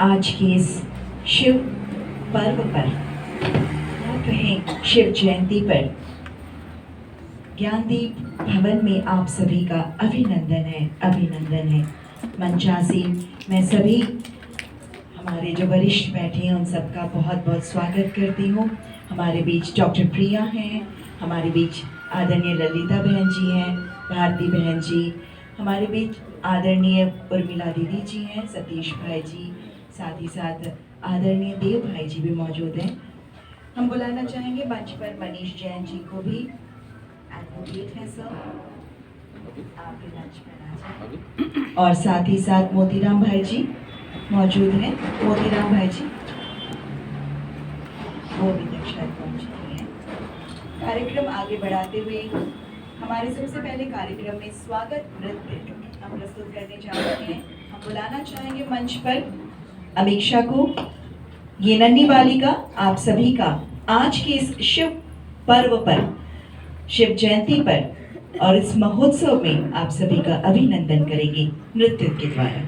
आज के इस शिव पर्व पर या कहें शिव जयंती पर ज्ञानदीप भवन में आप सभी का अभिनंदन है। मंचासीन मैं सभी हमारे जो वरिष्ठ बैठे हैं उन सबका बहुत बहुत स्वागत करती हूँ। हमारे बीच डॉक्टर प्रिया हैं, हमारे बीच आदरणीय ललिता बहन जी हैं, भारती बहन जी, हमारे बीच आदरणीय उर्मिला दीदी जी हैं, सतीश भाई जी, साथ ही साथ आदरणीय देव भाई जी भी मौजूद हैं। हम बुलाना चाहेंगे मंच पर मनीष जैन जी को भी, एडवोकेट हैं सर, आपके मंच पर आ जाएं। और साथ ही साथ मोतीराम भाई जी मौजूद हैं, मोतीराम भाई जी वो भी तक शायद पहुँच चुके हैं। कार्यक्रम आगे बढ़ाते हुए हमारे सबसे पहले कार्यक्रम में स्वागत नृत्य हम प्रस्तुत करने जा रहे हैं। हम बुलाना चाहेंगे मंच पर अमीक्षा को। ये नन्ही बालिका आप सभी का आज के इस शिव पर्व पर, शिव जयंती पर और इस महोत्सव में आप सभी का अभिनंदन करेंगे नृत्य के द्वारा।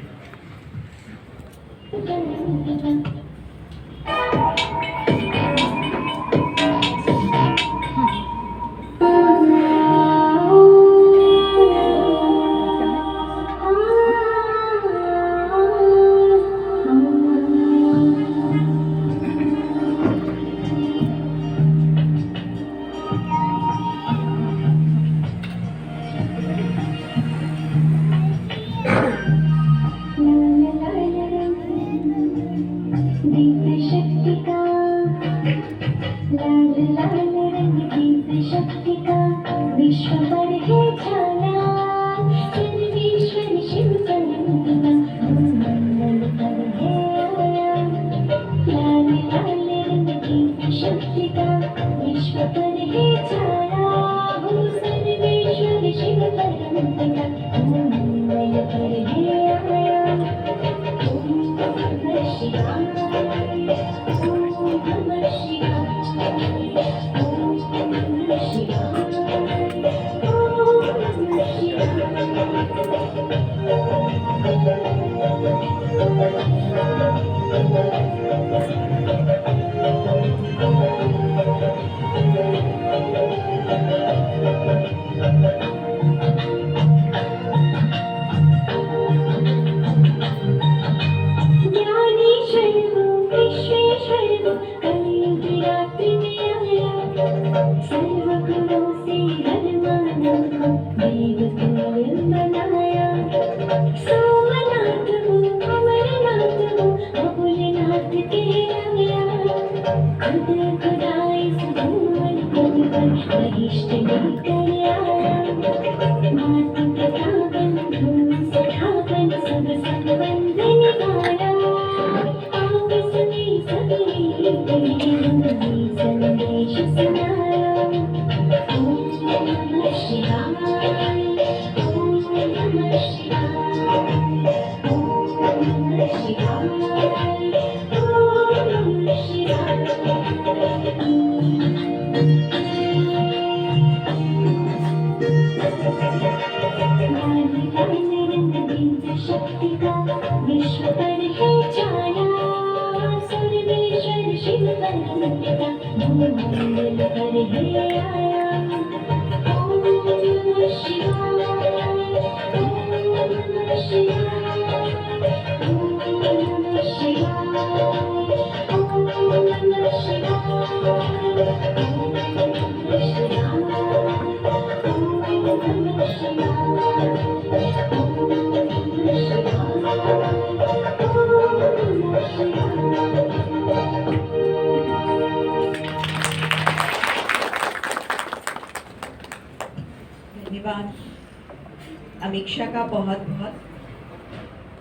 धन्यवाद अमीक्षा का बहुत बहुत।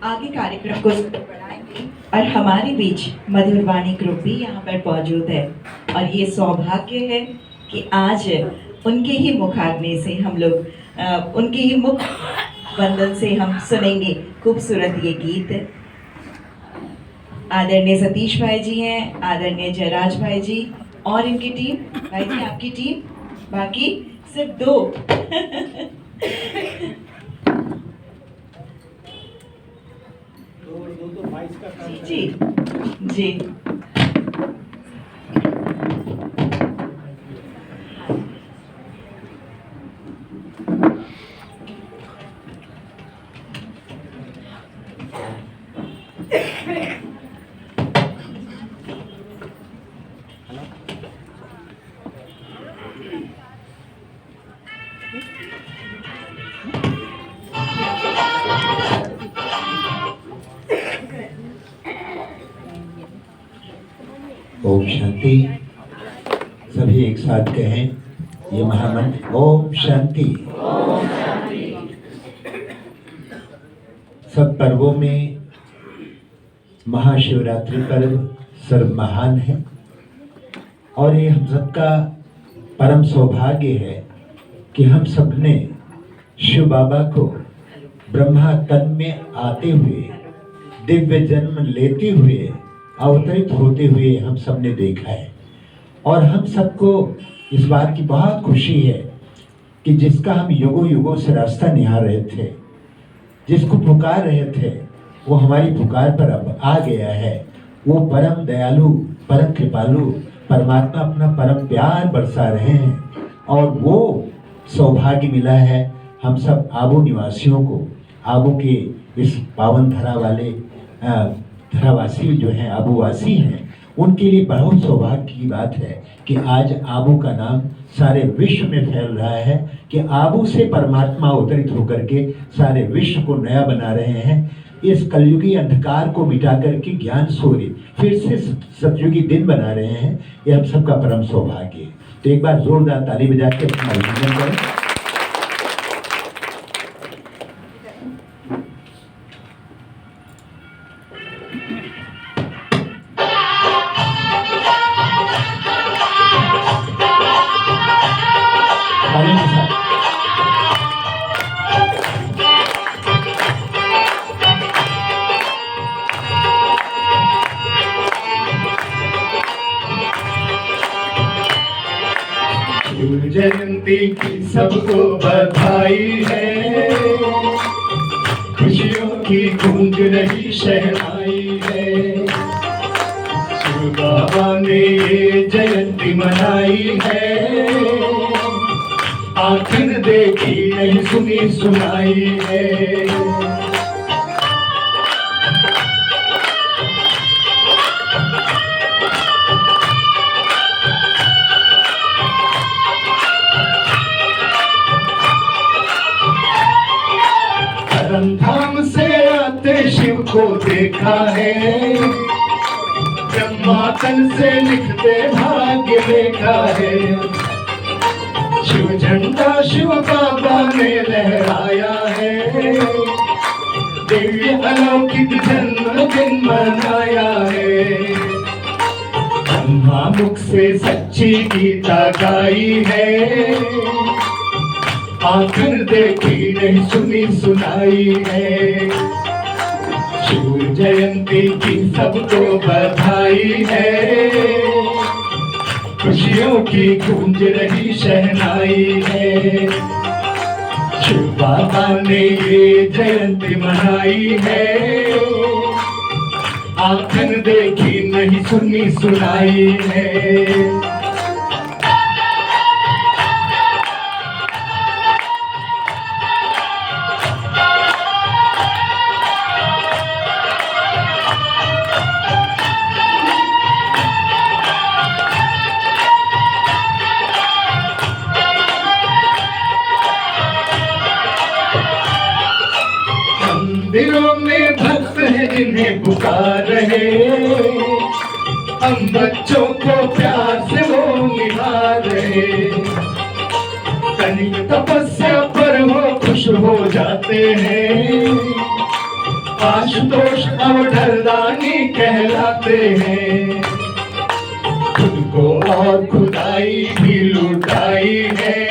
आगे कार्यक्रम को बढ़ाएंगे और हमारे बीच मधुरवाणी ग्रुप भी यहाँ पर मौजूद है और ये सौभाग्य है कि आज उनके ही मुखाग्नि से हम लोग उनके ही मुख बंधन से हम सुनेंगे खूबसूरत ये गीत। आदरणीय सतीश भाई जी हैं, आदरणीय जयराज भाई जी और इनकी टीम। भाई जी आपकी टीम, बाकी सिर्फ 2 तो भाई जी जी ओम शांति। सभी एक साथ कहें ये महामंत्र, ओम शांति। सब पर्वों में महाशिवरात्रि पर्व सर्व महान है और ये हम सबका परम सौभाग्य है कि हम सबने शिव बाबा को ब्रह्मा तन में आते हुए, दिव्य जन्म लेते हुए, अवतरित होते हुए हम सबने देखा है। और हम सबको इस बात की बहुत खुशी है कि जिसका हम युगों युगों से रास्ता निहार रहे थे, जिसको पुकार रहे थे, वो हमारी पुकार पर अब आ गया है। वो परम दयालु, परम कृपालु परमात्मा अपना परम प्यार बरसा रहे हैं और वो सौभाग्य मिला है हम सब आबू निवासियों को। आबू के इस पावन धरा वाले धरावासी जो हैं, आबूवासी हैं, उनके लिए बहुत सौभाग्य की बात है कि आज आबू का नाम सारे विश्व में फैल रहा है कि आबू से परमात्मा अवतरित होकर के सारे विश्व को नया बना रहे हैं। इस कलयुगी अंधकार को मिटा करके ज्ञान सूर्य फिर से सतयुगी दिन बना रहे हैं। ये हम सबका परम सौभाग्य है। तो एक बार जोरदार ताली बजा के अपना अभिनंदन करें। शिव जयंती की सबको बधाई है, खुशियों की गूंज रही शहनाई है। शिव बाबा ने ये जयंती मनाई है, आखिर देखी नहीं सुनी सुनाई है। धाम से आते शिव को देखा है, ब्रह्मा तन से लिखते भाग्य देखा है। शिव झंडा शिव बाबा ने लहराया है, दिव्य अलौकिक जन्मदिन मनाया है। ब्रह्मा मुख से सच्ची गीता गाई है, आखिर देखी नहीं सुनी सुनाई है। शिव जयंती की सबको बधाई है, खुशियों की गूंज रही शहनाई है। शिव बाबा ने ये जयंती मनाई है, आखिर देखी नहीं सुनी सुनाई है। मंदिरों में भक्त है जिन्हें पुकार रहे, हम बच्चों को प्यार से वो निभा रहे। कनिक तपस्या पर वो खुश हो जाते हैं, आशुतोष अवढरदानी कहलाते हैं। खुद को और खुदाई भी लुटाई है,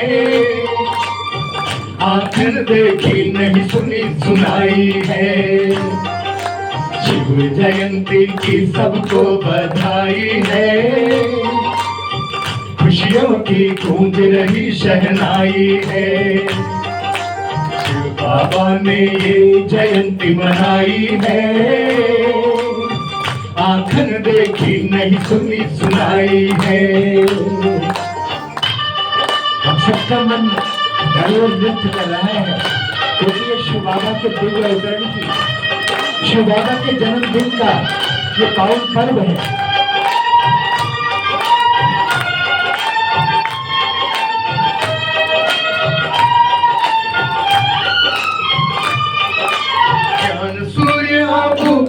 आखिर देखी नहीं सुनी सुनाई है। शिव जयंती की सबको बधाई है, खुशियों की गूंज रही शहनाई है। शिव बाबा ने ये जयंती मनाई है, आंखन देखी नहीं सुनी सुनाई है। हम सबका मन घरों नृत्य कर रहा है क्योंकि ये शिव बाबा के दिव्य अवतरण की, शिव बाबा के जन्मदिन का ये पावन पर्व है।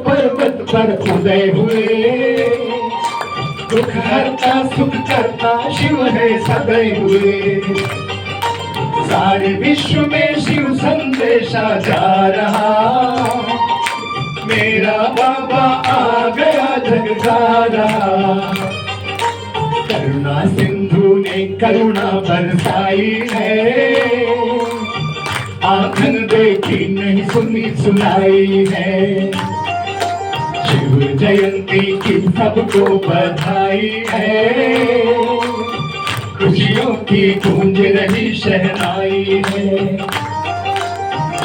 पर्वत पर उदय हुए, दुख हरता सुख करता शिव है सदै हुए। सारे विश्व में शिव संदेशा जा रहा, मेरा बाबा आ गया जग जा रहा। करुणा सिंधु ने करुणा बरसाई है, आंखन देखी नहीं सुनी सुनाई है। शिव जयंती की सबको बधाई है, खुशियों की गूंज रही शहनाई है।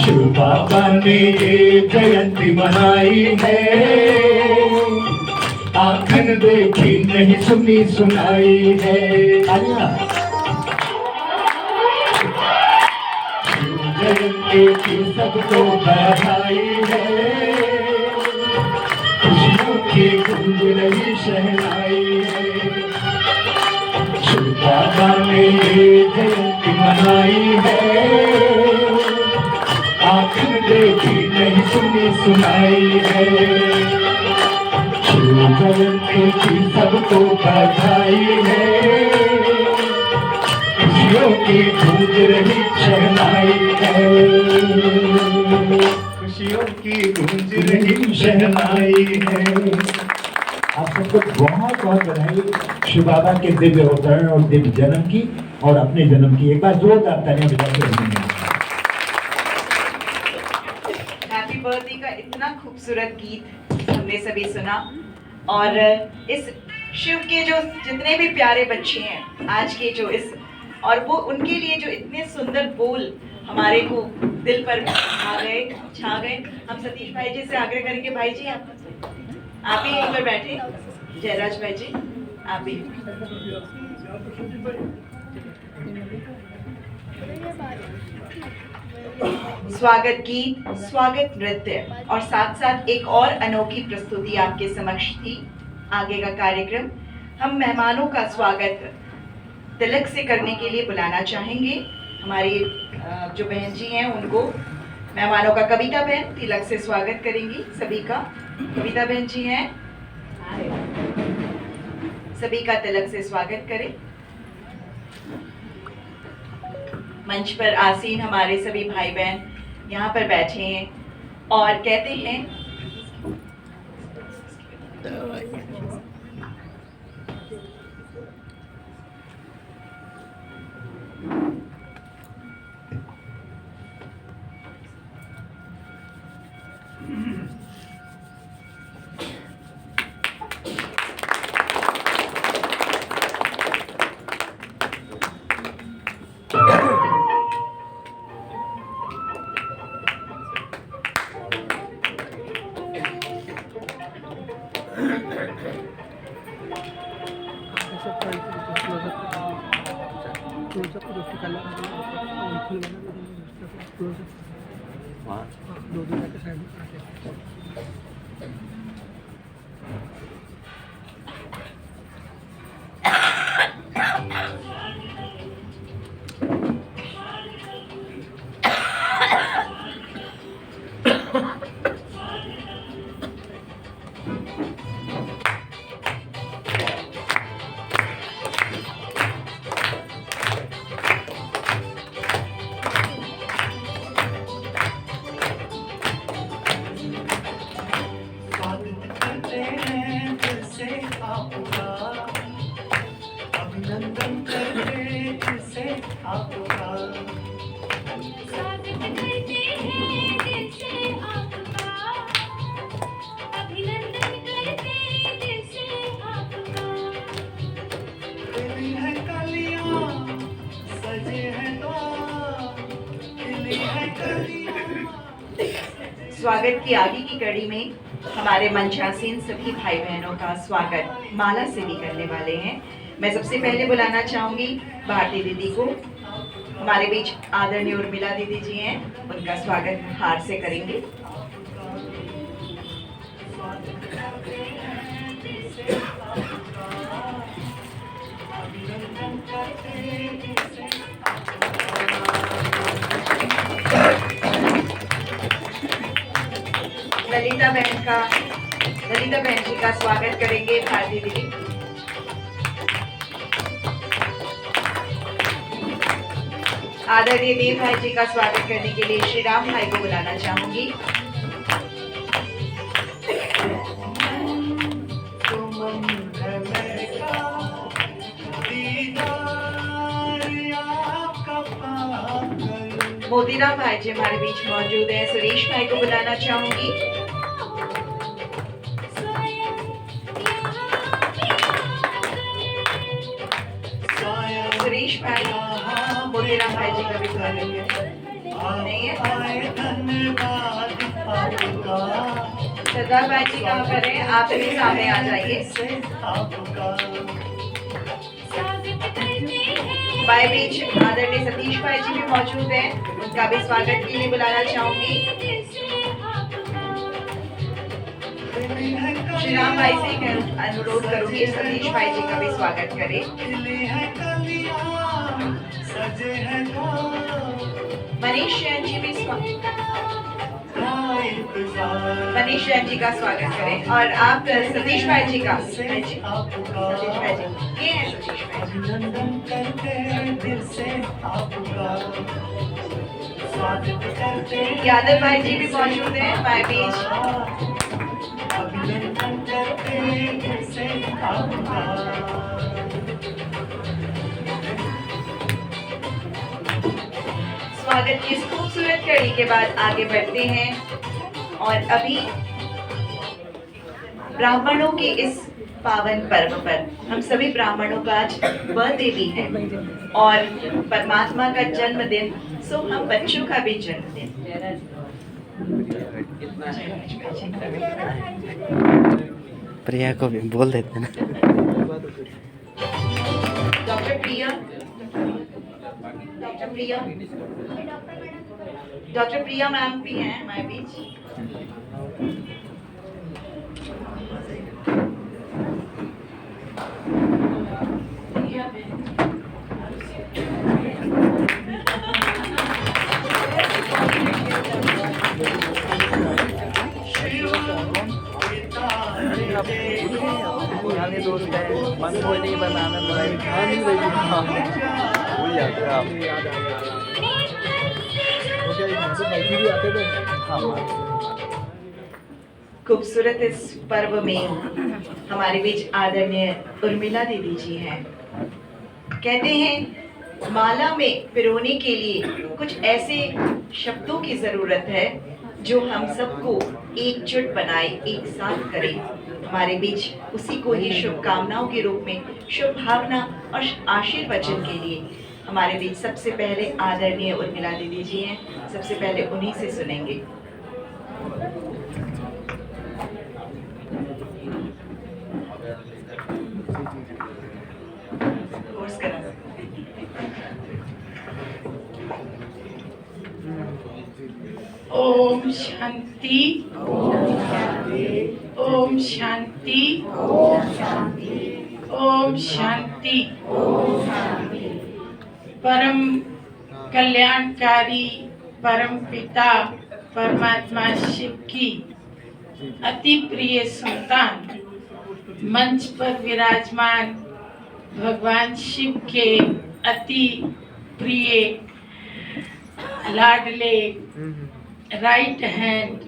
शिव बाबा ने ये जयंती मनाई है, आंखन देखी नहीं सुनी सुनाई है। शिव जयंती की सबको बधाई है, खुशियों की गूंज रही शहनाई है। शिव बाबा ने ये जयंती मनाई है, आंखन देखी नहीं सुनी सुनाई है। शिव जयंती की सबको बधाई है, खुशियों की गूंज रही शहनाई है। खुशियों की गूंज रही शहनाई है। आप सबको बहुत बहुत बधाई शिव बाबा के दिव्य अवतरण और दिव्य जन्म की और अपने जन्म की। एक बार जोरदार तालियां बजाते। हैप्पी बर्थडे का इतना खूबसूरत गीत हमने सभी सुना और इस शिव के जो जितने भी प्यारे बच्चे हैं आज के जो इस और वो उनके लिए जो इतने सुंदर बोल हमारे को दिल पर छा गए। हम सतीश भाई जी से आग्रह करेंगे, भाई जी आप ही यहीं पर बैठे। जयराज भाई जी आप भी। स्वागत गीत, स्वागत नृत्य और साथ साथ एक और अनोखी प्रस्तुति आपके समक्ष थी। आगे का कार्यक्रम हम मेहमानों का स्वागत तिलक से करने के लिए बुलाना चाहेंगे। हमारी जो बहन जी हैं उनको मेहमानों का कविता बहन तिलक से स्वागत करेंगी सभी का। कविता बहन जी हैं, सभी का तिलक से स्वागत करें। मंच पर आसीन हमारे सभी भाई बहन यहाँ पर बैठे हैं और कहते हैं अभिनंदन करते जिसे आपका, स्वागत करते हैं जिसे आपका, अभिनंदन करते जिसे आपका। खिली है कलियां सजे हैं द्वार, खिली है कलियां। स्वागत की आगे की कड़ी में हमारे मंचासीन सभी भाई बहनों का स्वागत माला से भी करने वाले हैं। मैं सबसे पहले बुलाना चाहूंगी भारती दीदी को। हमारे बीच आदरणीय उर्मिला दीदी जी हैं, उनका स्वागत हार से करेंगे। ललिता बहन जी का स्वागत करेंगे भारती दीदी। आदरणीय देव भाई जी का स्वागत करने के लिए श्री राम भाई को बुलाना चाहूंगी। मोतीराम भाई जी हमारे बीच मौजूद हैं। सुरेश भाई को बुलाना चाहूंगी। सुरेश भाई, मोतीराम भाई जी का भी स्वागत करें। नहीं है सरदार भाई जी कहाँ पर हैं? आप भी सामने आ जाइए। भाई बीच आदरणीय सतीश भाई जी भी मौजूद हैं, उनका भी स्वागत के लिए बुलाना चाहूंगी। श्री राम भाई से अनुरोध करूंगी सतीश भाई जी का भी स्वागत करें। मनीष जैन जी भी मनीष जैन जी का स्वागत करें। और आप सतीश भाई जी का, सतीश भाई जी ये है सतीश भाई जी। यादव भाई जी भी मौजूद हैं भाई बीच। स्वागत की इस खूबसूरत कड़ी के बाद आगे बढ़ते हैं और अभी ब्राह्मणों के इस पावन पर्व पर हम सभी ब्राह्मणों का आज बर्थडे भी है और परमात्मा का जन्मदिन, सो हम बच्चों का भी जन्मदिन। प्रिया को भी बोल देते ना। डॉक्टर प्रिया मैम भी हैं हमारे बीच। दोस्त है मन बोलने के बाद आनंद भूल जाते आप। खूबसूरत इस पर्व में हमारे बीच आदरणीय उर्मिला दीदी जी हैं। कहते हैं माला में पिरोने के लिए कुछ ऐसे शब्दों की जरूरत है जो हम सबको एकजुट बनाए, एक साथ करें। हमारे बीच उसी को ही शुभकामनाओं के रूप में शुभ भावना और आशीर्वचन के लिए हमारे बीच सबसे पहले आदरणीय उर्मिला दीदी जी हैं। सबसे पहले उन्हीं से सुनेंगे। ओम शांति, ओम शांति, ओम शांति। परम कल्याणकारी परम पिता परमात्मा शिव की अति प्रिय संतान, मंच पर विराजमान भगवान शिव के अति प्रिय लाडले राइट हैंड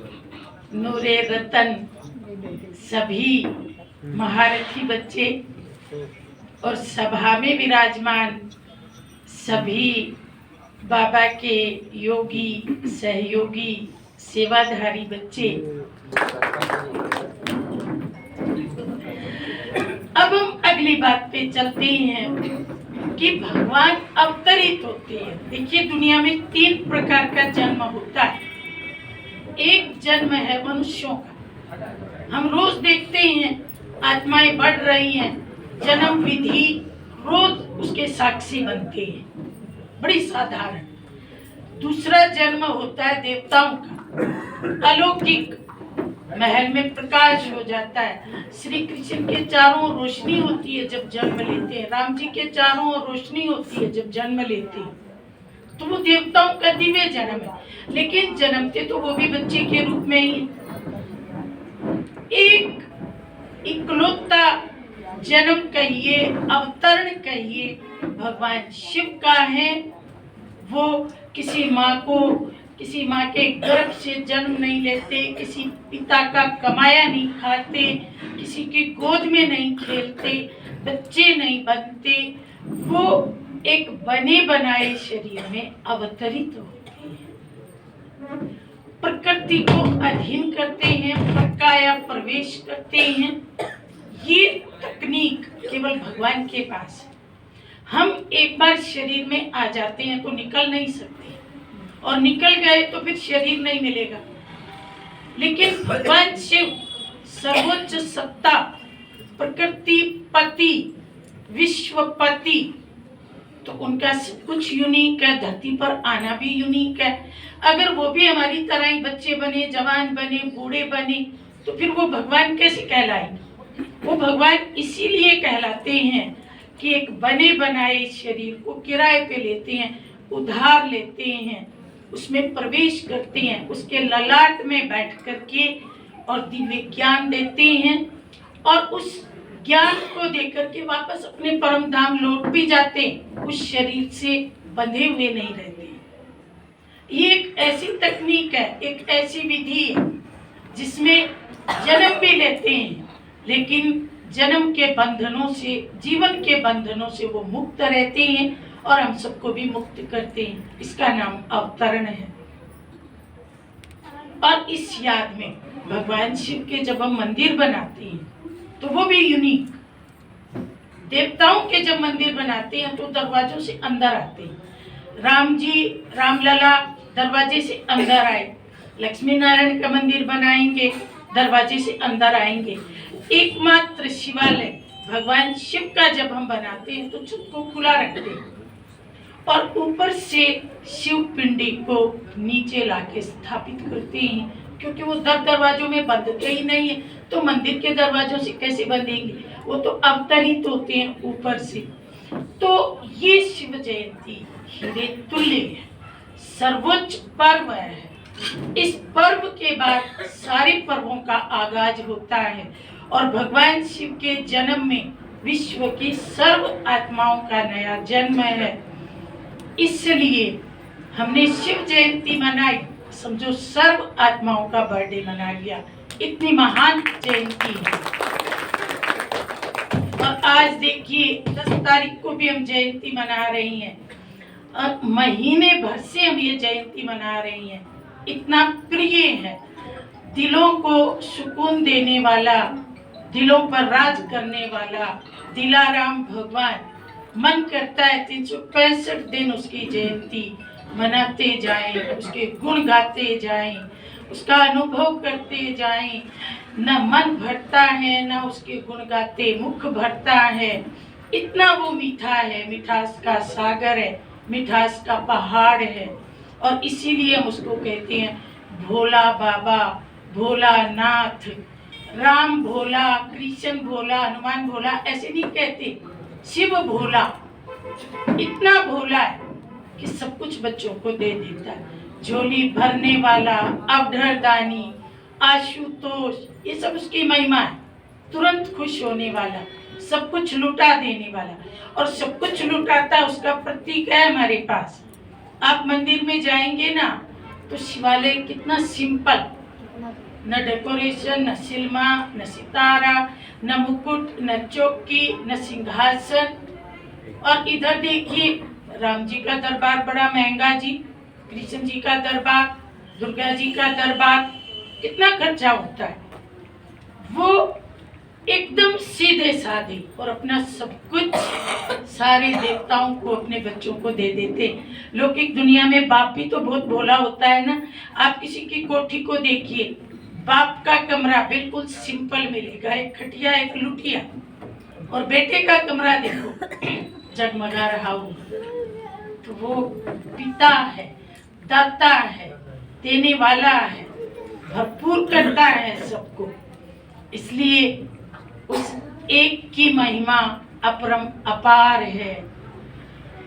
नूरे रतन सभी महारथी बच्चे और सभा में विराजमान सभी बाबा के योगी सहयोगी सेवाधारी बच्चे। अब हम अगली बात पे चलते हैं कि भगवान अवतरित होते हैं। देखिए दुनिया में 3 प्रकार का जन्म होता है। एक जन्म है मनुष्यों का, हम रोज देखते हैं आत्माएं बढ़ रही हैं, जन्म विधि रोज उसके साक्षी बनते हैं, बड़ी साधारण। दूसरा जन्म होता है देवताओं का, अलौकिक, महल में प्रकाश हो जाता है। श्री कृष्ण के चारों ओर रोशनी होती है जब जन्म लेते हैं, राम जी के चारों ओर रोशनी होती है जब जन्म लेते हैं, तो वो देवताओं का दिव्य जन्म है। लेकिन जन्मते तो वो भी बच्चे के रूप में ही। एक इकलौता जन्म कहिए, अवतरण कहिए, भगवान शिव का है। वो किसी माँ के गर्भ से जन्म नहीं लेते, किसी पिता का कमाया नहीं खाते, किसी की गोद में नहीं खेलते, बच्चे नहीं बनते। वो एक बने बनाए शरीर में अवतरित होते हैं, प्रकृति को अधीन करते हैं, प्रकाया प्रवेश करते हैं। ये तकनीक केवल भगवान के पास है। हम एक बार शरीर में आ जाते हैं तो निकल नहीं सकते, और निकल गए तो फिर शरीर नहीं मिलेगा। लेकिन भगवान शिव सर्वोच्च सत्ता, प्रकृति पति, विश्वपति, तो उनका सब कुछ यूनिक है, धरती पर आना भी यूनिक है। अगर वो भी हमारी तरह ही बच्चे बने, जवान बने, बूढ़े बने, तो फिर वो भगवान कैसे कहलाएंगे? वो भगवान इसीलिए कहलाते हैं कि एक बने बनाए शरीर को किराए पे लेते हैं, उधार लेते हैं, उसमें प्रवेश करते हैं, उसके ललाट में बैठ करके और दिव्य ज्ञान देते हैं, और उस ज्ञान को देकर के वापस अपने परम धाम लौट भी जाते हैं, उस शरीर से बंधे हुए नहीं रहते। ये एक ऐसी तकनीक है, एक ऐसी विधि है जिसमें जन्म भी लेते हैं, लेकिन जन्म के बंधनों से, जीवन के बंधनों से वो मुक्त रहते हैं और हम सबको भी मुक्त करते हैं। इसका नाम अवतरण है। और इस याद में भगवान शिव के जब हम मंदिर बनाते हैं तो वो भी यूनिक। देवताओं के जब मंदिर बनाते हैं तो दरवाजों से अंदर आते हैं। राम जी, रामलला दरवाजे से अंदर आए। लक्ष्मी नारायण का मंदिर बनाएंगे, दरवाजे से अंदर आएंगे। एकमात्र शिवालय भगवान शिव का जब हम बनाते हैं तो छत को खुला रखते हैं और ऊपर से शिव पिंडी को नीचे लाके स्थापित करते हैं, क्योंकि वो दरवाजों में बंधते ही नहीं है, तो मंदिर के दरवाजों से कैसे बंधेंगे? वो तो अवतरित होते हैं ऊपर से। तो ये शिव जयंती हीरे तुल्य है, सर्वोच्च पर्व है। इस पर्व के बाद सारे पर्वों का आगाज होता है और भगवान शिव के जन्म में विश्व की सर्व आत्माओं का नया जन्म है। इसलिए हमने शिव जयंती मनाई, समझो सर्व आत्माओं का बर्थडे मना लिया। इतनी महान जयंती है। और आज देखिए 10 तारीख को भी हम जयंती मना रही हैं और महीने भर से हम ये जयंती मना रही हैं। इतना प्रिय है, दिलों को सुकून देने वाला, दिलों पर राज करने वाला दिलाराम भगवान। मन करता है 365 दिन उसकी जयंती मनाते जाएं, उसके गुण गाते जाएं, उसका अनुभव करते जाएं। न मन भरता है, न उसके गुण गाते मुख भरता है। इतना वो मीठा है, मिठास का सागर है, मिठास का पहाड़ है। और इसीलिए हम उसको कहते हैं भोला बाबा, भोला नाथ। राम भोला, कृष्ण भोला, हनुमान भोला ऐसे नहीं कहते, शिव भोला। इतना भोला है कि सब कुछ बच्चों को दे देता है। झोली भरने वाला, अवधरदानी, आशुतोष, ये सब उसकी महिमा है। तुरंत खुश होने वाला, सब कुछ लुटा देने वाला, और सब कुछ लुटाता उसका प्रतीक है हमारे पास। आप मंदिर में जाएंगे ना तो शिवालय कितना सिंपल, न डेकोरेशन, न सिल्मा, न सितारा, न मुकुट, न चौकी, न सिंहासन। और इधर देखिए राम जी का दरबार बड़ा महंगा जी, कृष्ण जी का दरबार, दुर्गा जी का दरबार, कितना खर्चा होता है। वो एकदम सीधे साधे और अपना सब कुछ सारे देवताओं को, अपने बच्चों को दे देते। लौकिक दुनिया में बाप भी तो बहुत भोला होता है ना। आप किसी की कोठी को देखिए, बाप का कमरा बिल्कुल सिंपल मिलेगा, एक खटिया एक लुटिया, और बेटे का कमरा देखो जगमगा रहा होगा। तो वो पिता है, दाता है, देने वाला है, भरपूर करता है सबको। इसलिए उस एक की महिमा अपरम अपार है।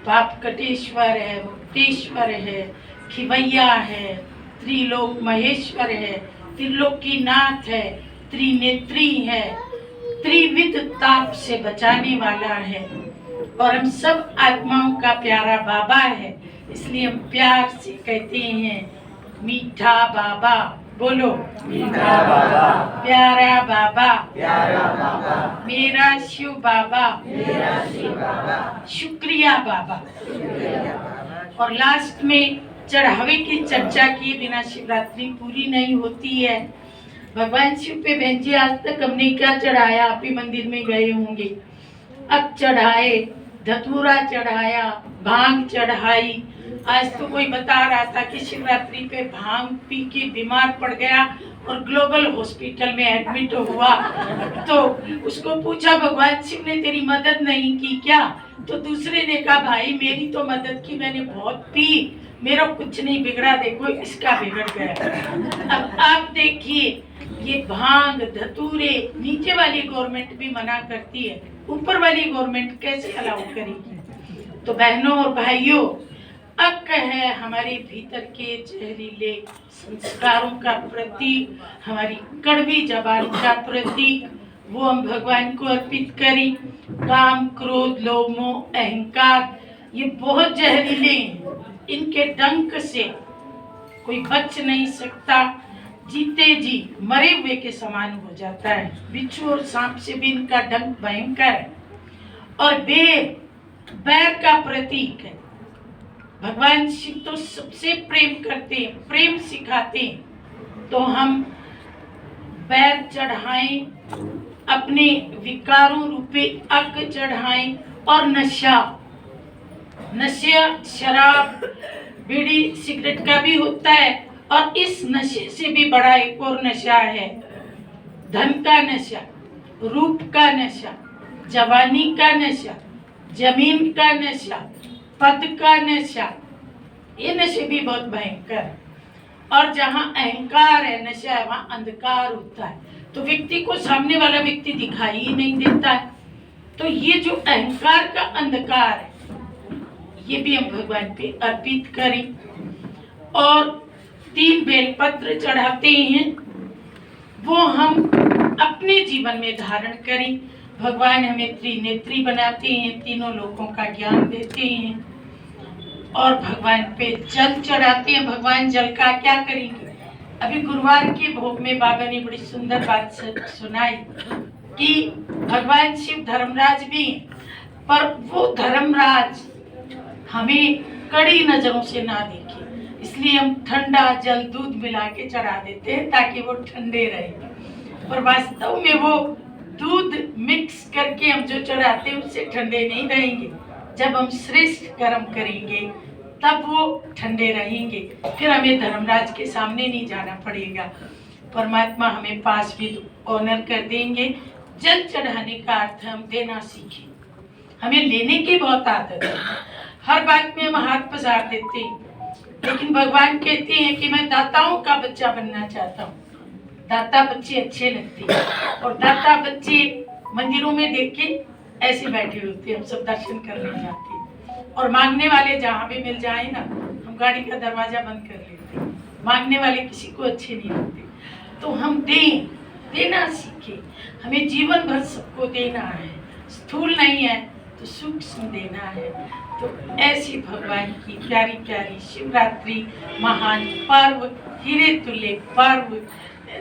बाप कटेश्वर है, मुक्तेश्वर है, खिवैया है, त्रिलोक महेश्वर है, त्रिलोकीनाथ है, त्रिनेत्री है, त्रिविध ताप से बचाने वाला है, और हम सब आत्माओं का प्यारा बाबा है। इसलिए हम प्यार से कहते हैं मीठा बाबा। बोलो मीठा बाबा, प्यारा बाबा, प्यारा बाबा, मेरा शिव बाबा, मेरा शिव बाबा, शुक्रिया बाबा। और लास्ट में चढ़ावे की चर्चा किए बिना शिवरात्रि पूरी नहीं होती है। भगवान शिव पे बहन जी आज तक हमने क्या चढ़ाया? आप ही मंदिर में गए होंगे। अब चढ़ाए, धतूरा चढ़ाया, भांग चढ़ाई। आज तो कोई बता रहा था कि शिवरात्रि पे भांग पी के बीमार पड़ गया और ग्लोबल हॉस्पिटल में एडमिट हुआ। तो उसको पूछा भगवान शिव ने तेरी मदद नहीं की क्या? तो दूसरे ने कहा भाई मेरी तो मदद की, मैंने बहुत पी, मेरा कुछ नहीं बिगड़ा, देखो इसका बिगड़ गया। अब आप देखिए ये भांग धतूरे नीचे वाली गवर्नमेंट भी मना करती है, ऊपर वाली गवर्नमेंट कैसे अलाउ करेगी? तो बहनों और भाइयों, अक है हमारे भीतर के जहरीले संस्कारों का प्रतीक, हमारी कड़वी जबान का प्रतीक, वो हम भगवान को अर्पित करें। काम, क्रोध, लोभ, मोह, अहंकार ये बहुत जहरीले हैं, इनके डंक से कोई बच नहीं सकता। जीते जी मरे हुए के समान हो जाता है। बिच्छू और सांप से भी इनका डंक भयंकर है। और बैर का प्रतीक है। भगवान शिव तो सबसे प्रेम करते हैं, प्रेम सिखाते हैं। तो हम बैर चढ़ाएं, अपने विकारों रूपे अग चढ़ाएं। और नशा शराब, बीड़ी, सिगरेट का भी होता है। और इस नशे से भी बड़ा एक और नशा है, धन का नशा, रूप का नशा, जवानी का नशा, जमीन का नशा, पद का नशा। ये नशे भी बहुत भयंकर है। और जहाँ अहंकार है, नशा है, वहाँ अंधकार होता है। तो व्यक्ति को सामने वाला व्यक्ति दिखाई ही नहीं देता है। तो ये जो अहंकार का अंधकार है, ये भी हम भगवान पे अर्पित करें। और 3 बेलपत्र चढ़ाते हैं, वो हम अपने जीवन में धारण करें। भगवान हमें त्रिनेत्री बनाते हैं, तीनों लोकों का ज्ञान देते हैं। और भगवान पे जल चढ़ाते हैं। भगवान जल का क्या करेंगे? अभी गुरुवार के भोग में बाबा ने बड़ी सुंदर बात सुनाई कि भगवान शिव धर्मराज भी हैं, पर वो धर्मराज हमें कड़ी नजरों से ना देखे, इसलिए हम ठंडा जल दूध मिला के चढ़ा देते हैं ताकि वो ठंडे रहे। पर वास्तव में वो दूध मिक्स करके हम जो चढ़ाते हैं उससे ठंडे नहीं रहेंगे। जब हम श्रेष्ठ कर्म करेंगे तब वो ठंडे रहेंगे। फिर हमें धर्मराज के सामने नहीं जाना पड़ेगा। परमात्मा हमें पास भी ऑनर कर देंगे। जल चढ़ाने का अर्थ हम देना सीखें। हमें लेने की बहुत आदत है, हर बात में हम हाथ पसार देते हैं। लेकिन भगवान कहते हैं कि मैं दाताओं का बच्चा बनना चाहता हूँ। दाता बच्चे अच्छे लगते हैं। और दाता बच्चे मंदिरों में देख के ऐसे बैठे होते हैं, हम सब दर्शन करने जाते हैं। और मांगने वाले जहाँ भी मिल जाए ना, हम गाड़ी का दरवाजा बंद कर लेते हैं। मांगने वाले किसी को अच्छे नहीं लगते। तो हम देना सीखें। हमें जीवन भर सबको देना है, स्थूल नहीं है तो सूक्ष्म देना है। तो ऐसी भगवान की प्यारी प्यारी शिवरात्रि महान पर्व, हीरे तुल्य पर्व,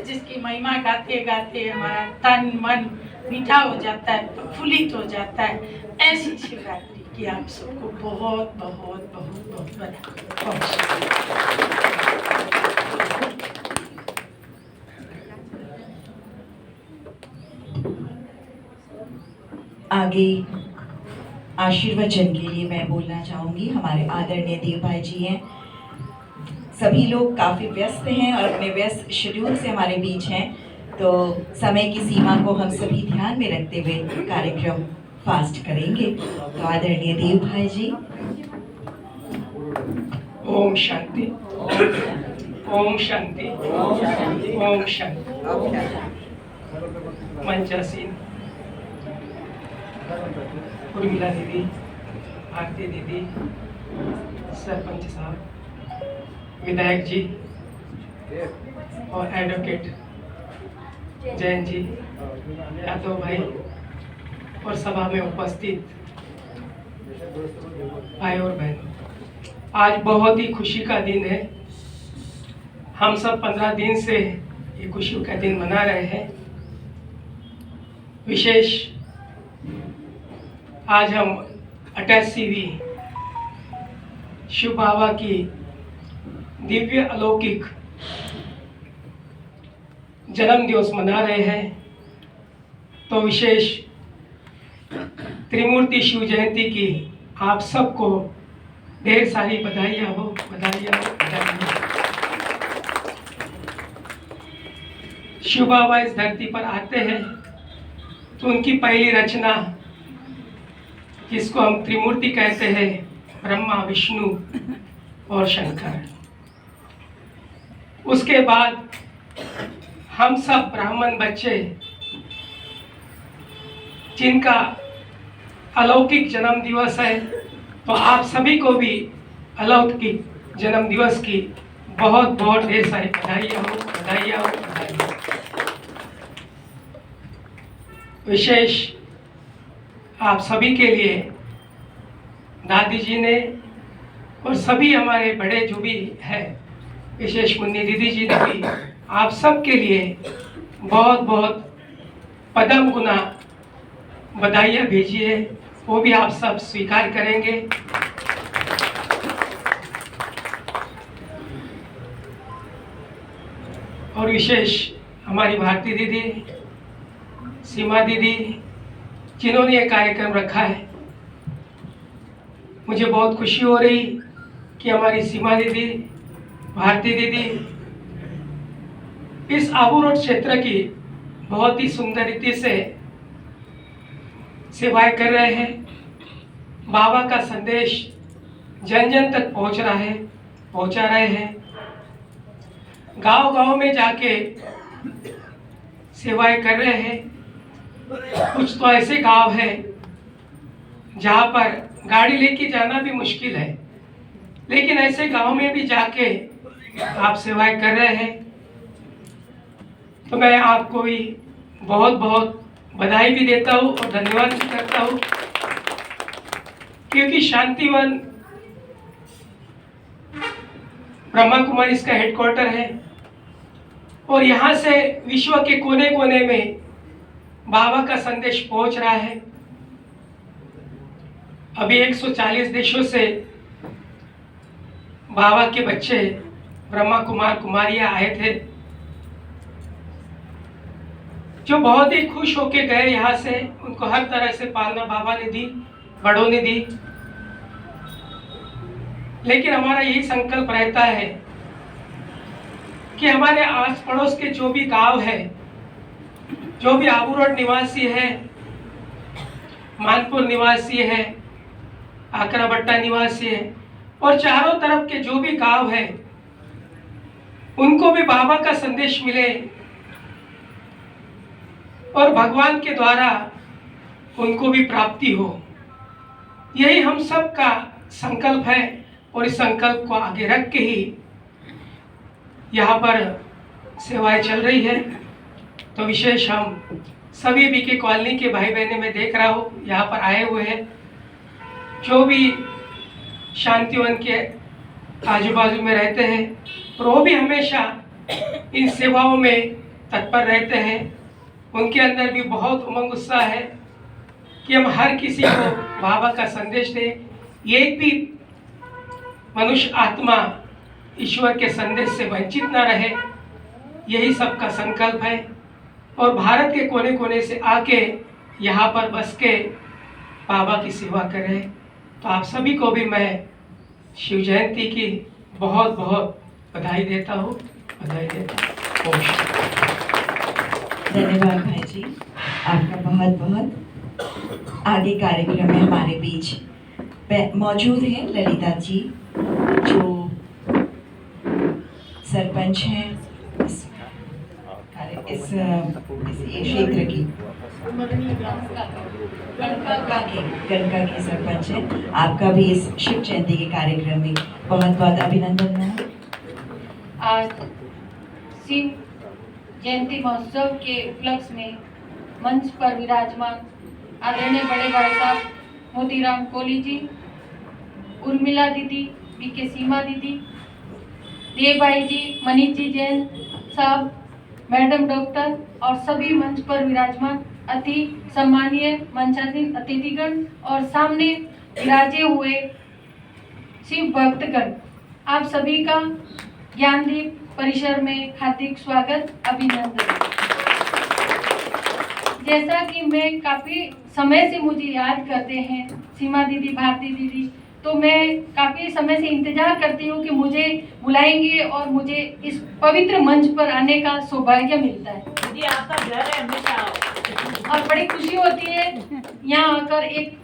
जिसकी महिमा गाते गाते हमारा तन मन मीठा हो जाता है, प्रफुल्लित हो जाता है। ऐसी शिवरात्रि की आप सबको बहुत बहुत बहुत बहुत बधाई। आगे आशीर्वचन के लिए मैं बोलना चाहूंगी। हमारे आदरणीय देव भाई जी हैं, सभी लोग काफ़ी व्यस्त हैं और अपने व्यस्त शेड्यूल से हमारे बीच हैं, तो समय की सीमा को हम सभी ध्यान में रखते हुए कार्यक्रम फास्ट करेंगे। तो आदरणीय देव भाई जी। ओम शांति, ओम शांति, ओम शांति। मंचासीन उर्मिला दीदी, भारती दीदी, सरपंच साहब, विधायक जी और एडवोकेट जैन जी, यादव भाई और सभा में उपस्थित भाई और बहन, आज बहुत ही खुशी का दिन है। हम सब 15 दिन से ये खुशी का दिन मना रहे हैं। विशेष आज हम 88वीं शिव बाबा की दिव्य अलौकिक जन्म दिवस मना रहे हैं। तो विशेष त्रिमूर्ति शिव जयंती की आप सबको ढेर सारी बधाइयाँ हो, बधाइयाँ हो, बधाइयाँ हो। शिव बाबा इस धरती पर आते हैं तो उनकी पहली रचना, जिसको हम त्रिमूर्ति कहते हैं, ब्रह्मा, विष्णु और शंकर। उसके बाद हम सब ब्राह्मण बच्चे, जिनका अलौकिक जन्म दिवस है, तो आप सभी को भी अलौकिक जन्म दिवस की बहुत बहुत ढेर सारी बधाइयाँ हो, बधाइयाँ हो, बधाइयाँ हो। विशेष आप सभी के लिए दादी जी ने और सभी हमारे बड़े जो भी हैं, विशेष मुन्नी दीदी जी ने भी आप सब के लिए बहुत बहुत पदम गुना बधाइयाँ भेजी है, वो भी आप सब स्वीकार करेंगे। और विशेष हमारी भारती दीदी, सीमा दीदी, जिन्होंने ये कार्यक्रम रखा है, मुझे बहुत खुशी हो रही कि हमारी सीमा दीदी, भारती दीदी इस आबू रोड क्षेत्र की बहुत ही सुंदर रीति से सेवाएं कर रहे हैं। बाबा का संदेश जन जन तक पहुंचा रहे हैं। गांव गांव में जाके सेवाएं कर रहे हैं। कुछ तो ऐसे गांव हैं जहां पर गाड़ी लेके जाना भी मुश्किल है, लेकिन ऐसे गांव में भी जाके आप सेवाएं कर रहे हैं। तो मैं आपको भी बहुत बहुत बधाई भी देता हूँ और धन्यवाद भी करता हूँ, क्योंकि शांतिवन ब्रह्मा कुमारी इसका हेडक्वार्टर है और यहाँ से विश्व के कोने कोने में बाबा का संदेश पहुँच रहा है। अभी 140 देशों से बाबा के बच्चे ब्रह्मा कुमार कुमारियाँ आए थे, जो बहुत ही खुश होके गए यहाँ से। उनको हर तरह से पालना बाबा ने दी, बड़ों ने दी। लेकिन हमारा यही संकल्प रहता है कि हमारे आस पड़ोस के जो भी गांव है, जो भी आबू रोड निवासी है, मानपुर निवासी है, आकराबट्टा निवासी है और चारों तरफ के जो भी गांव है, उनको भी बाबा का संदेश मिले और भगवान के द्वारा उनको भी प्राप्ति हो। यही हम सब का संकल्प है और इस संकल्प को आगे रख के ही यहाँ पर सेवाएं चल रही है। तो विशेष हम सभी बीके कॉलोनी के भाई बहने में देख रहा हूँ यहाँ पर आए हुए हैं, जो भी शांतिवन के आजू बाजू में रहते हैं, और वो भी हमेशा इन सेवाओं में तत्पर रहते हैं। उनके अंदर भी बहुत उमंग उत्साह है कि हम हर किसी को बाबा का संदेश दें। एक भी मनुष्य आत्मा ईश्वर के संदेश से वंचित ना रहे, यही सबका संकल्प है। और भारत के कोने कोने से आके यहाँ पर बस के बाबा की सेवा करें। तो आप सभी को भी मैं शिव जयंती की बहुत बहुत बधाई देता हूँ। ओम शांति। धन्यवाद भाई जी, आपका बहुत बहुत। आगे कार्यक्रम में हमारे बीच मौजूद हैं ललिता जी, जो सरपंच हैं इस क्षेत्र की, गणका के सरपंच हैं। आपका भी इस शिव जयंती के कार्यक्रम में बहुत बहुत अभिनंदन है। आज शिव जयंती महोत्सव के उपलक्ष्य में मंच पर विराजमान आदरणीय बड़े भाई साहब मोतीराम कोहली जी, उर्मिला दीदी, बीके सीमा दीदी, देव भाई जी, मनीष जी जैन साहब, मैडम डॉक्टर और सभी मंच पर विराजमान अति सम्मानीय मंचासीन अतिथिगण और सामने विराजे हुए शिव भक्तगण, आप सभी का ज्ञानदीप परिसर में हार्दिक स्वागत, अभिनंदन। जैसा कि मैं काफ़ी समय से मुझे याद करते हैं सीमा दीदी, भारती दीदी, तो मैं काफ़ी समय से इंतजार करती हूँ कि मुझे बुलाएंगे और मुझे इस पवित्र मंच पर आने का सौभाग्य मिलता है। दीदी आपका घर है, हमेशा आओ। और बड़ी खुशी होती है यहाँ आकर, एक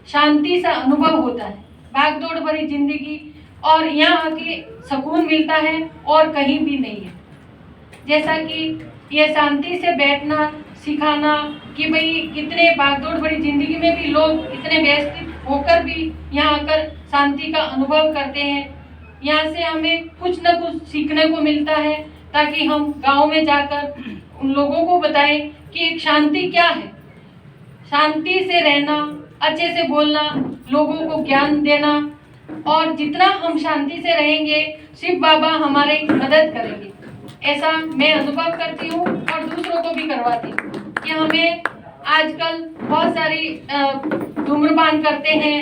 शांति सा अनुभव होता है, भागदौड़ भरी जिंदगी, और यहाँ आके सुकून मिलता है और कहीं भी नहीं है। जैसा कि ये शांति से बैठना सिखाना कि भाई कितने भागदौड़ भरी जिंदगी में भी लोग इतने व्यस्त होकर भी यहाँ आकर शांति का अनुभव करते हैं। यहाँ से हमें कुछ न कुछ सीखने को मिलता है, ताकि हम गांव में जाकर उन लोगों को बताएं कि एक शांति क्या है, शांति से रहना, अच्छे से बोलना, लोगों को ज्ञान देना, और जितना हम शांति से रहेंगे शिव बाबा हमारी मदद करेंगे। ऐसा मैं अनुभव करती हूँ और दूसरों को भी करवाती हूँ कि हमें आजकल बहुत सारी धूम्रपान करते हैं,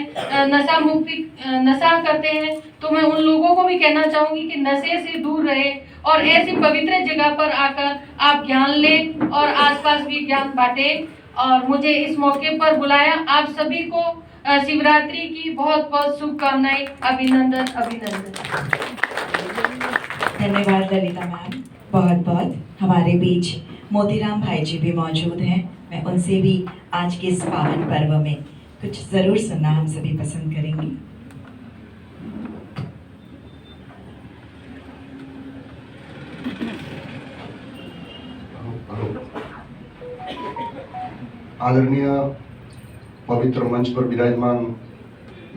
नशा करते हैं, तो मैं उन लोगों को भी कहना चाहूँगी कि नशे से दूर रहे और ऐसी पवित्र जगह पर आकर आप ज्ञान लें और आसपास भी ज्ञान बांटें। और मुझे इस मौके पर बुलाया, आप सभी को शिवरात्रि की बहुत बहुत शुभकामनाएं, अभिनंदन अभिनंदन। धन्यवाद ललिता मैम, बहुत बहुत। हमारे बीच मोतीराम भाई जी भी मौजूद हैं, मैं उनसे भी आज के इस पावन पर्व में कुछ ज़रूर सुनना हम सभी पसंद करेंगे। आदरणीय पवित्र मंच पर विराजमान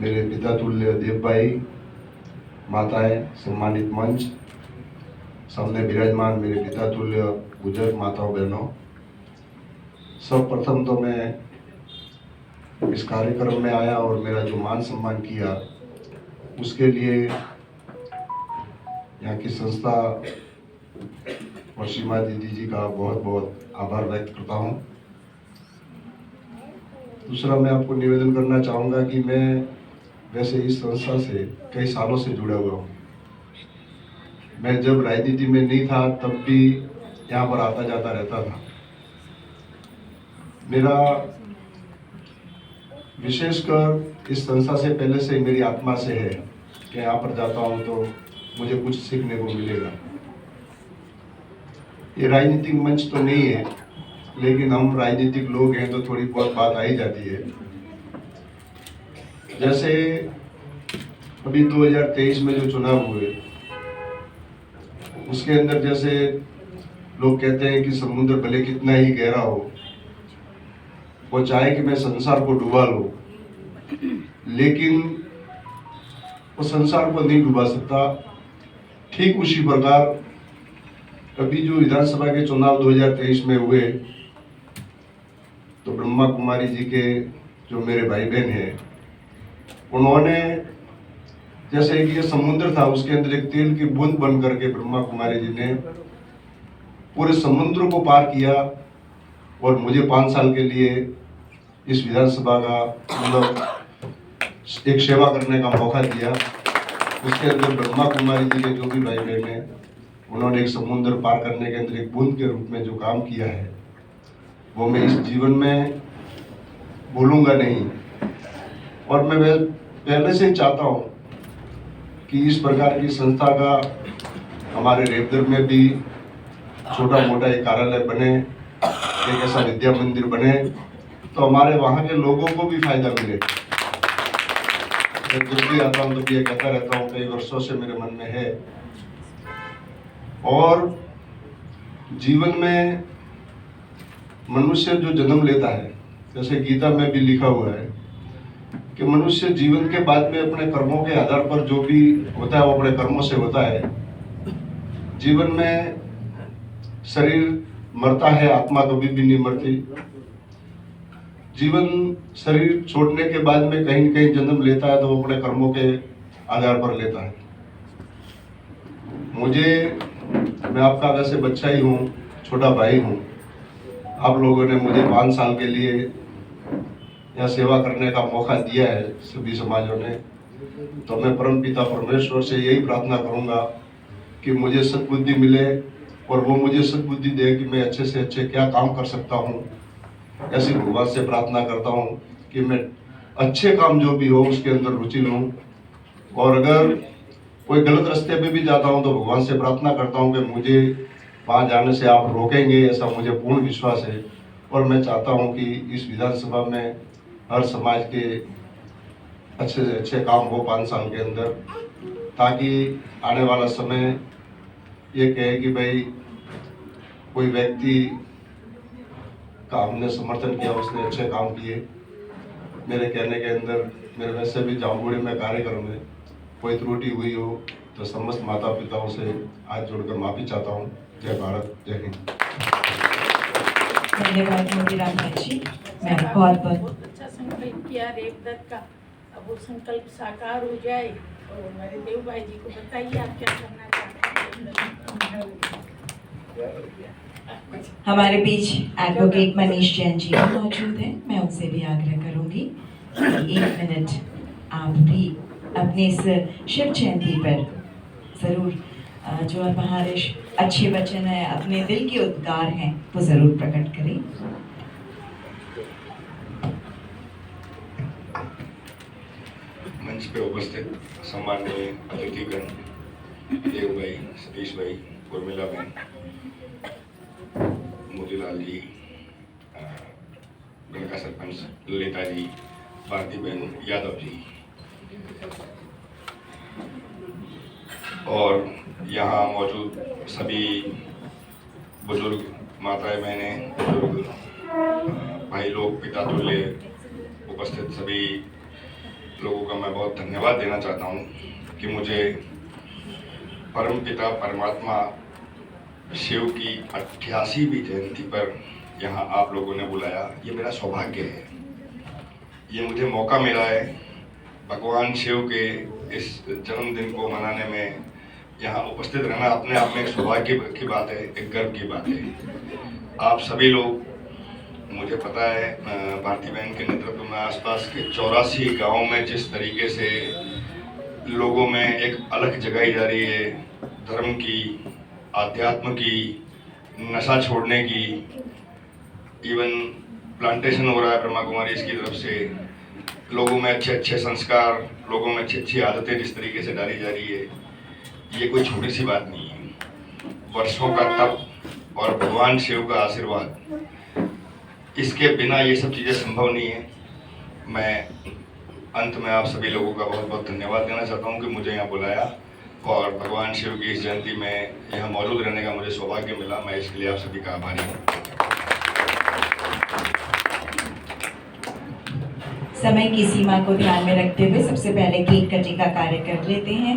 मेरे पिता तुल्य देव भाई, माताएं, सम्मानित मंच, सामने विराजमान मेरे पिता तुल्य बुजुर्ग माताओं बहनों, सर्वप्रथम तो मैं इस कार्यक्रम में आया और मेरा जो मान सम्मान किया उसके लिए यहाँ की संस्था और सीमा दीदी जी का बहुत बहुत आभार व्यक्त करता हूँ। दूसरा, मैं आपको निवेदन करना चाहूँगा कि मैं वैसे इस संस्था से कई सालों से जुड़ा हुआ हूँ। मैं जब राजनीति में नहीं था तब भी यहाँ पर आता जाता रहता था। मेरा विशेषकर इस संस्था से पहले से मेरी आत्मा से है कि यहाँ पर जाता हूँ तो मुझे कुछ सीखने को मिलेगा। ये राजनीतिक मंच तो नहीं है, लेकिन हम राजनीतिक लोग हैं तो थोड़ी बहुत बात आ ही जाती है। जैसे अभी 2023 में जो चुनाव हुए उसके अंदर जैसे लोग कहते हैं कि समुद्र भले कितना ही गहरा हो, वो चाहे कि मैं संसार को डुबा लूं, लेकिन वो संसार को नहीं डुबा सकता। ठीक उसी प्रकार अभी जो विधानसभा के चुनाव 2023 में हुए तो ब्रह्मा कुमारी जी के जो मेरे भाई बहन हैं, उन्होंने जैसे कि ये समुद्र था उसके अंदर एक तेल की बूंद बन करके ब्रह्मा कुमारी जी ने पूरे समुद्र को पार किया और मुझे 5 साल के लिए इस विधानसभा का मतलब एक सेवा करने का मौका दिया। उसके अंदर ब्रह्मा कुमारी जी के जो भी भाई बहन हैं, उन्होंने एक समुद्र पार करने के अंदर एक बूंद के रूप में जो काम किया है वो मैं इस जीवन में भूलूंगा नहीं। और मैं पहले से चाहता हूँ कि इस प्रकार की संस्था का हमारे रेपदर में भी छोटा मोटा एक कार्यालय बने, एक ऐसा विद्या मंदिर बने, तो हमारे वहाँ के लोगों को भी फायदा मिले। जब भी आता हूँ तो ये कहता रहता हूँ, कई वर्षों से मेरे मन में है। और जीवन में मनुष्य जो जन्म लेता है, जैसे गीता में भी लिखा हुआ है कि मनुष्य जीवन के बाद में अपने कर्मों के आधार पर जो भी होता है वो अपने कर्मों से होता है। जीवन में शरीर मरता है, आत्मा कभी भी नहीं मरती। जीवन शरीर छोड़ने के बाद में कहीं न कहीं जन्म लेता है तो वो अपने कर्मों के आधार पर लेता है। मैं आपका वैसे बच्चा ही हूँ, छोटा भाई हूँ। आप लोगों ने मुझे 5 साल के लिए यहाँ सेवा करने का मौका दिया है, सभी समाजों ने। तो मैं परम पिता परमेश्वर से यही प्रार्थना करूँगा कि मुझे सद्बुद्धि मिले और वो मुझे सद्बुद्धि दे कि मैं अच्छे से अच्छे क्या काम कर सकता हूँ। ऐसी भगवान से प्रार्थना करता हूँ कि मैं अच्छे काम जो भी हो उसके अंदर रुचि लूँ, और अगर कोई गलत रास्ते पे भी जाता हूँ तो भगवान से प्रार्थना करता हूँ कि मुझे वहाँ जाने से आप रोकेंगे, ऐसा मुझे पूर्ण विश्वास है। और मैं चाहता हूँ कि इस विधानसभा में हर समाज के अच्छे से अच्छे काम हो 5 साल के अंदर, ताकि आने वाला समय ये कहे कि भाई कोई व्यक्ति का हमने समर्थन किया, उसने अच्छे काम किए। मेरे कहने के अंदर मेरे वैसे भी जामबुड़ी में कार्यक्रम में कोई त्रुटि हुई हो तो समस्त माता पिताओं से हाथ जोड़कर माफी चाहता हूँ। जय भारत, जय हिंद। धन्यवाद मोतीराम भाई जी। मैं बहुत अच्छा संकल्प किया रेपदर का, अब वो संकल्प साकार हो जाए। और मेरे देव भाई जी को बताइए आप क्या करना चाहते हैं। हमारे बीच एडवोकेट मनीष जैन जी भी मौजूद हैं। मैं उनसे भी आग्रह करूंगी कि 1 मिनट आप भी अपने इस शिव जयंती पर ज़रूर जो हमारे अच्छे वचन हैं, अपने दिल के उद्गार हैं, वो ज़रूर प्रकट करें। मंच पे उपस्थित सम्माननीय अतिथिगण, देव भाई, सतीश भाई, उर्मिला बहन, मोतीलाल जी, गणका सरपंच ललिता जी, भारती बहन यादव जी, और यहाँ मौजूद सभी बुजुर्ग माताएं बहनें, बुजुर्ग भाई लोग, पिता तुल्य उपस्थित सभी लोगों का मैं बहुत धन्यवाद देना चाहता हूँ कि मुझे परम पिता परमात्मा शिव की 88वीं जयंती पर यहाँ आप लोगों ने बुलाया। ये मेरा सौभाग्य है, ये मुझे मौका मिला है भगवान शिव के इस जन्मदिन को मनाने में यहाँ उपस्थित रहना। अपने आप में एक सौभाग्य की बात है, एक गर्व की बात है। आप सभी लोग, मुझे पता है भारती बहन के नेतृत्व में आसपास के 84 गाँव में जिस तरीके से लोगों में एक अलग जगाई जा रही है, धर्म की, आध्यात्म की, नशा छोड़ने की, इवन प्लांटेशन हो रहा है ब्रह्मा कुमारी इसकी तरफ से, लोगों में अच्छे अच्छे संस्कार, लोगों में अच्छी अच्छी आदतें जिस तरीके से डाली जा रही है, ये कोई छोटी सी बात नहीं है। वर्षों का तप और भगवान शिव का आशीर्वाद, इसके बिना ये सब चीज़ें संभव नहीं है। मैं अंत में आप सभी लोगों का बहुत बहुत धन्यवाद देना चाहता हूँ कि मुझे यहाँ बुलाया और भगवान शिव की इस जयंती में यहाँ मौजूद रहने का मुझे सौभाग्य मिला। मैं इसके लिए आप सभी का आभारी हूँ। समय की सीमा को ध्यान में रखते हुए सबसे पहले केक कटिंग का कार्य कर लेते हैं,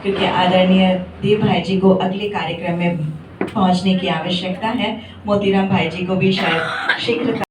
क्योंकि आदरणीय देव भाई जी को अगले कार्यक्रम में पहुंचने की आवश्यकता है। मोतीराम भाई जी को भी शायद शीघ्र